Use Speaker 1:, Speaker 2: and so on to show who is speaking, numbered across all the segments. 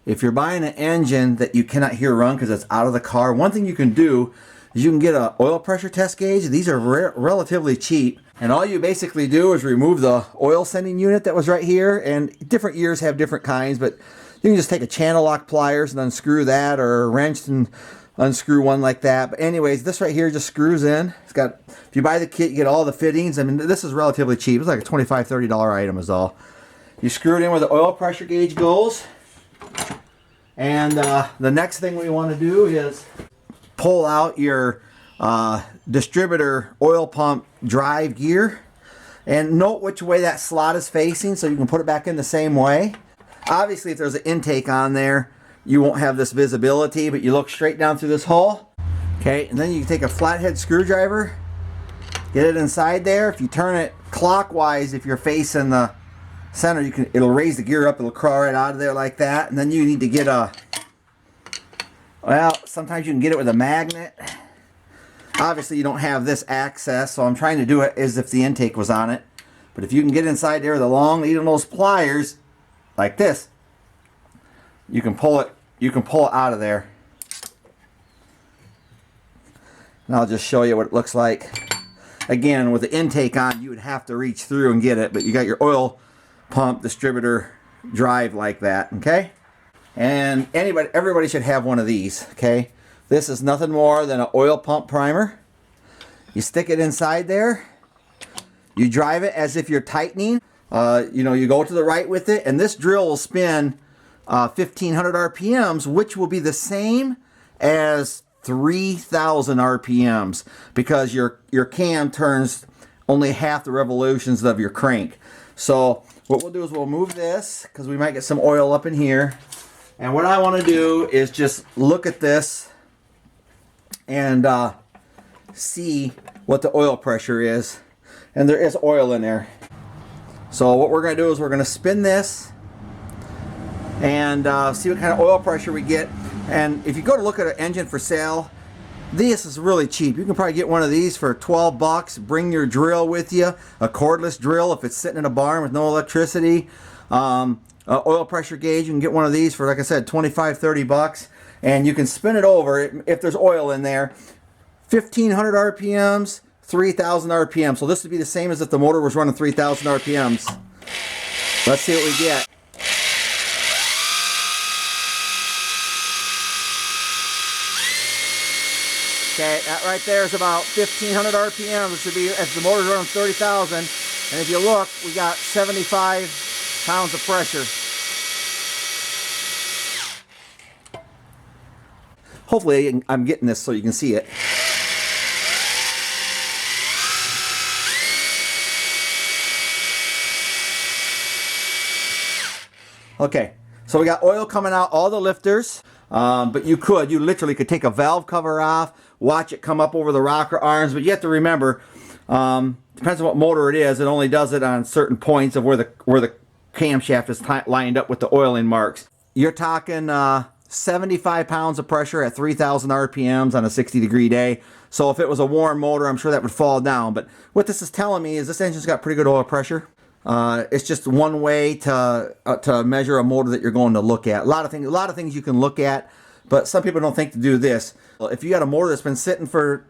Speaker 1: if you're buying an engine that you cannot hear run because it's out of the car, one thing you can do is you can get an oil pressure test gauge. These are relatively cheap. And all you basically do is remove the oil sending unit that was right here. And different years have different kinds, but you can just take a channel lock pliers and unscrew that, or a wrench and unscrew one like that. But anyways, this right here just screws in. It's got, if you buy the kit, you get all the fittings. I mean, this is relatively cheap. It's like a $25, $30 item is all. You screw it in where the oil pressure gauge goes. And the next thing we want to do is pull out your distributor oil pump drive gear. And note which way that slot is facing so you can put it back in the same way. Obviously, if there's an intake on there, you won't have this visibility, but you look straight down through this hole. Okay, and then you can take a flathead screwdriver, get it inside there. If you turn it clockwise, if you're facing the center, it'll raise the gear up, it'll crawl right out of there like that. And then you need to get well, sometimes you can get it with a magnet. Obviously you don't have this access, so I'm trying to do it as if the intake was on it. But if you can get inside there with a long needle-nose pliers like this, you can pull it out of there. And I'll just show you what it looks like. Again, with the intake on, you would have to reach through and get it, but you got your oil pump distributor drive like that, okay? And everybody should have one of these, okay? This is nothing more than an oil pump primer. You stick it inside there. You drive it as if you're tightening. You go to the right with it, and this drill will spin 1500 RPMs, which will be the same as 3000 RPMs, because your cam turns only half the revolutions of your crank. So what we'll do is we'll move this, because we might get some oil up in here. And what I want to do is just look at this and see what the oil pressure is. And there is oil in there. So what we're going to do is we're going to spin this and see what kind of oil pressure we get. And if you go to look at an engine for sale, this is really cheap. You can probably get one of these for 12 bucks. Bring your drill with you, a cordless drill if it's sitting in a barn with no electricity. Oil pressure gauge, you can get one of these for, like I said, 25, 30 bucks. And you can spin it over if there's oil in there. 1500 RPMs, 3000 RPM. So this would be the same as if the motor was running 3000 RPMs. Let's see what we get. Okay, that right there is about 1500 RPM. This would be as the motor's running 30,000. And if you look, we got 75 pounds of pressure. Hopefully I'm getting this so you can see it. Okay, so we got oil coming out all the lifters, but you literally could take a valve cover off, watch it come up over the rocker arms, but you have to remember, depends on what motor it is, it only does it on certain points of where the camshaft is lined up with the oiling marks. You're talking 75 pounds of pressure at 3000 RPMs on a 60-degree day. So if it was a warm motor, I'm sure that would fall down. But what this is telling me is this engine's got pretty good oil pressure. It's just one way to measure a motor that you're going to look at. A lot of things you can look at, but some people don't think to do this. If you got a motor that's been sitting for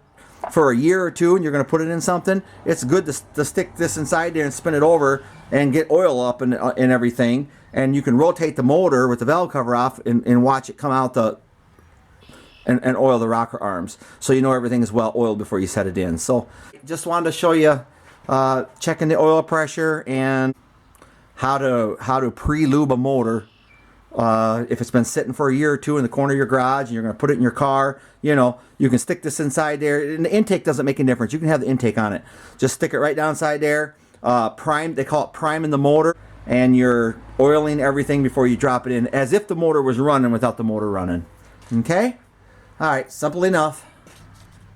Speaker 1: a year or two and you're going to put it in something, it's good to stick this inside there and spin it over and get oil up and everything. And you can rotate the motor with the valve cover off and watch it come out and oil the rocker arms, so you know everything is well oiled before you set it in. So just wanted to show you checking the oil pressure and how to pre-lube a motor. If it's been sitting for a year or two in the corner of your garage and you're going to put it in your car, you can stick this inside there. And the intake doesn't make any difference. You can have the intake on it. Just stick it right down inside there. They call it priming the motor. And you're oiling everything before you drop it in, as if the motor was running without the motor running. Okay? All right, simple enough.